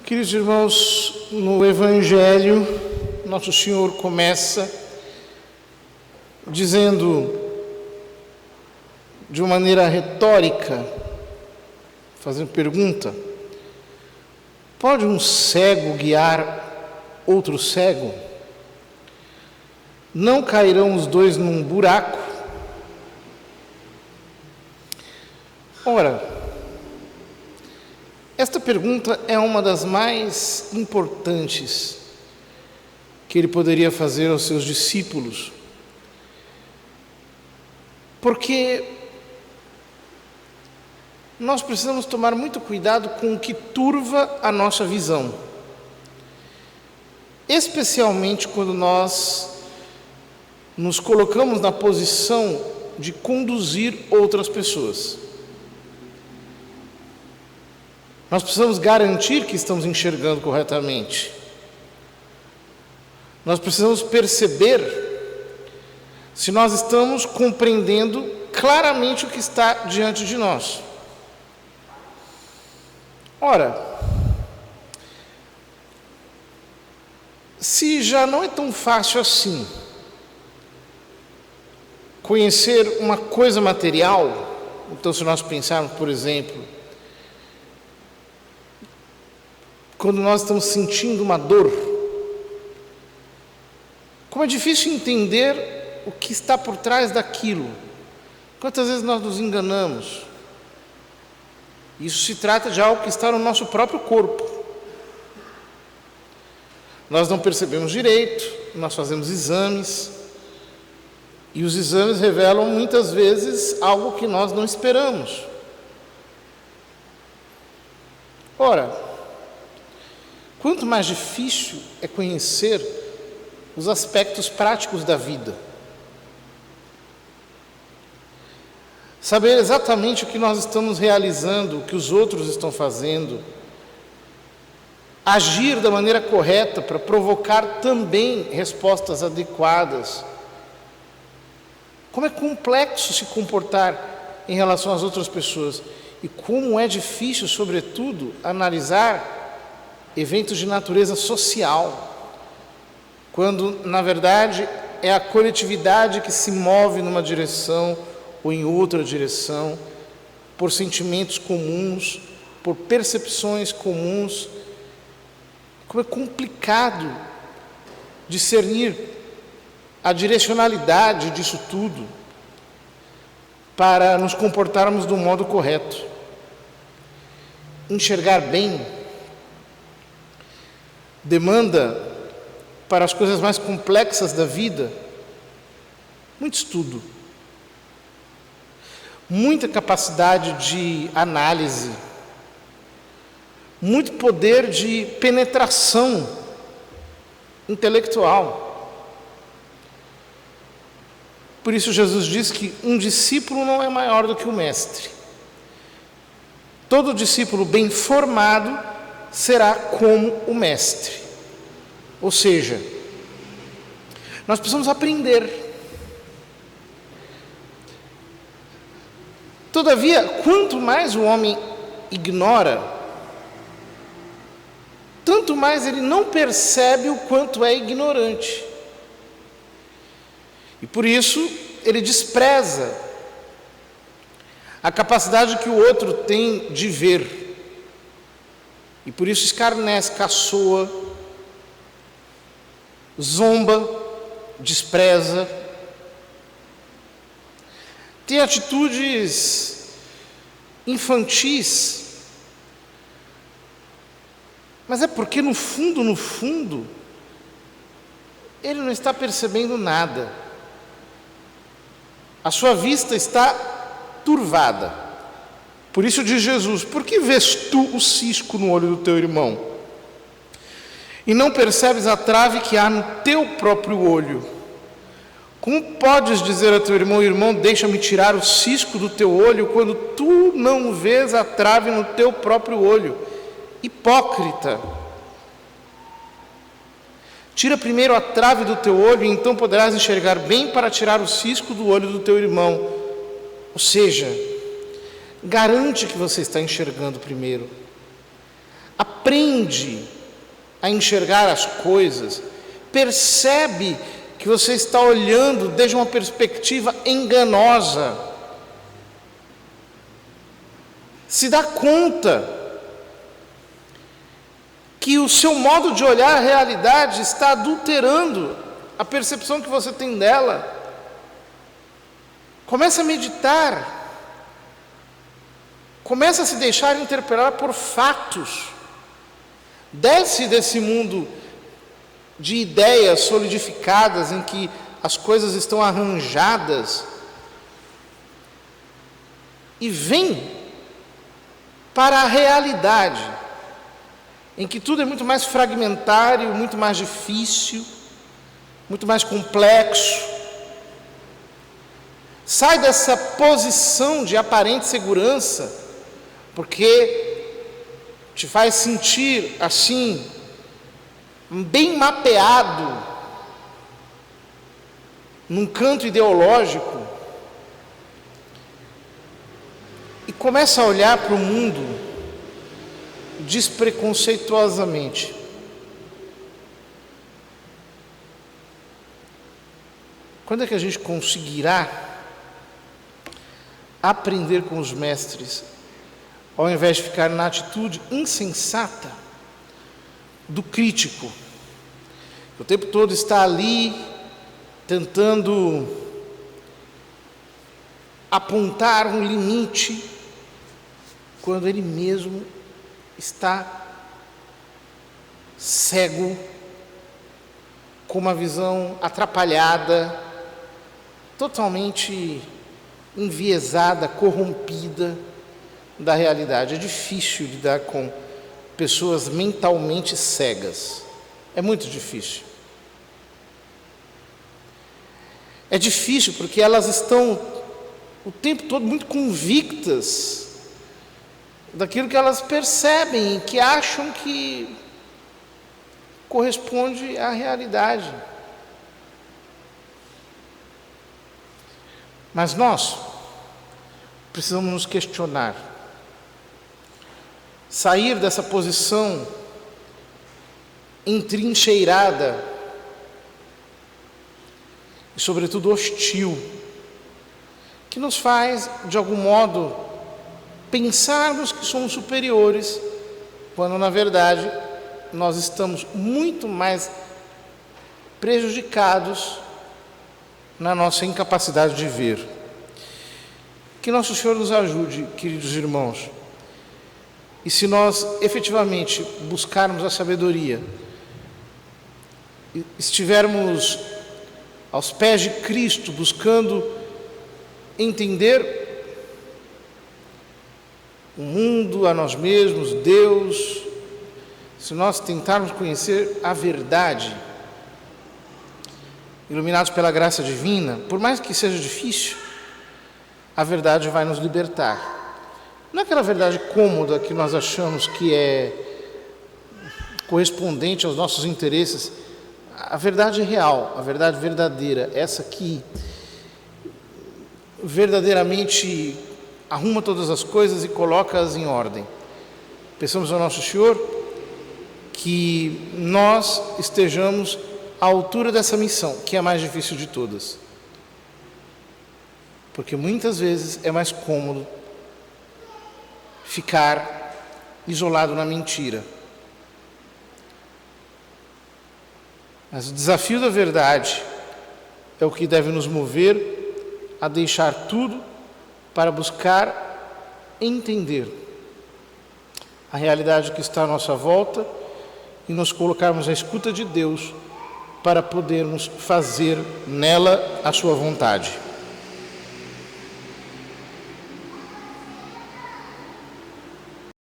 Queridos irmãos, no Evangelho, Nosso Senhor começa dizendo de uma maneira retórica, fazendo pergunta: pode um cego guiar outro cego? Não cairão os dois num buraco? Ora, esta pergunta é uma das mais importantes que ele poderia fazer aos seus discípulos, porque nós precisamos tomar muito cuidado com o que turva a nossa visão, especialmente quando nós nos colocamos na posição de conduzir outras pessoas. Nós precisamos garantir que estamos enxergando corretamente. Nós precisamos perceber se nós estamos compreendendo claramente o que está diante de nós. Ora, se já não é tão fácil assim conhecer uma coisa material, então se nós pensarmos, por exemplo, quando nós estamos sentindo uma dor, como é difícil entender o que está por trás daquilo. Quantas vezes nós nos enganamos? Isso se trata de algo que está no nosso próprio corpo. Nós não percebemos direito, nós fazemos exames, e os exames revelam muitas vezes algo que nós não esperamos. Ora, quanto mais difícil é conhecer os aspectos práticos da vida, saber exatamente o que nós estamos realizando, o que os outros estão fazendo, agir da maneira correta para provocar também respostas adequadas. Como é complexo se comportar em relação às outras pessoas e como é difícil, sobretudo, analisar eventos de natureza social, quando, na verdade, é a coletividade que se move numa direção ou em outra direção, por sentimentos comuns, por percepções comuns. Como é complicado discernir a direcionalidade disso tudo para nos comportarmos do modo correto. Enxergar bem demanda, para as coisas mais complexas da vida, muito estudo, muita capacidade de análise, muito poder de penetração intelectual. Por isso Jesus diz que um discípulo não é maior do que o mestre. Todo discípulo bem formado será como o mestre. Ou seja, nós precisamos aprender. Todavia, quanto mais o homem ignora, tanto mais ele não percebe o quanto é ignorante. E por isso ele despreza a capacidade que o outro tem de ver. E por isso escarnece, caçoa, zomba, despreza. Tem atitudes infantis, mas é porque no fundo, ele não está percebendo nada. A sua vista está turvada. Por isso diz Jesus: por que vês tu o cisco no olho do teu irmão, e não percebes a trave que há no teu próprio olho? Como podes dizer a teu irmão: irmão, deixa-me tirar o cisco do teu olho, quando tu não vês a trave no teu próprio olho? Hipócrita! Tira primeiro a trave do teu olho, e então poderás enxergar bem para tirar o cisco do olho do teu irmão. Ou seja, garante que você está enxergando primeiro. aprende a enxergar as coisas, percebe que você está olhando desde uma perspectiva enganosa, se dá conta que o seu modo de olhar a realidade está adulterando a percepção que você tem dela. Começa a meditar, começa a se deixar interpelar por fatos, desce desse mundo de ideias solidificadas em que as coisas estão arranjadas e vem para a realidade, em que tudo é muito mais fragmentário, muito mais difícil, muito mais complexo. Sai dessa posição de aparente segurança, porque te faz sentir assim, bem mapeado, num canto ideológico, e começa a olhar para o mundo despreconceituosamente. Quando é que a gente conseguirá aprender com os mestres, ao invés de ficar na atitude insensata do crítico, que o tempo todo está ali tentando apontar um limite, quando ele mesmo está cego, com uma visão atrapalhada, totalmente enviesada, corrompida da realidade. É difícil lidar com pessoas mentalmente cegas. É muito difícil. É difícil porque elas estão o tempo todo muito convictas daquilo que elas percebem, que acham que corresponde à realidade. Mas nós precisamos nos questionar, sair dessa posição entrincheirada e, sobretudo, hostil, que nos faz, de algum modo, pensarmos que somos superiores, quando, na verdade, nós estamos muito mais prejudicados na nossa incapacidade de ver. Que Nosso Senhor nos ajude, queridos irmãos, e se nós efetivamente buscarmos a sabedoria, estivermos aos pés de Cristo, buscando entender o mundo, a nós mesmos, Deus, se nós tentarmos conhecer a verdade, iluminados pela graça divina, por mais que seja difícil, a verdade vai nos libertar. Não é aquela verdade cômoda que nós achamos que é correspondente aos nossos interesses. A verdade real, a verdade verdadeira, essa que verdadeiramente arruma todas as coisas e coloca-as em ordem. Pensamos ao Nosso Senhor que nós estejamos à altura dessa missão, que é a mais difícil de todas. Porque muitas vezes é mais cômodo ficar isolado na mentira. Mas o desafio da verdade é o que deve nos mover a deixar tudo para buscar entender a realidade que está à nossa volta e nos colocarmos à escuta de Deus para podermos fazer nela a sua vontade.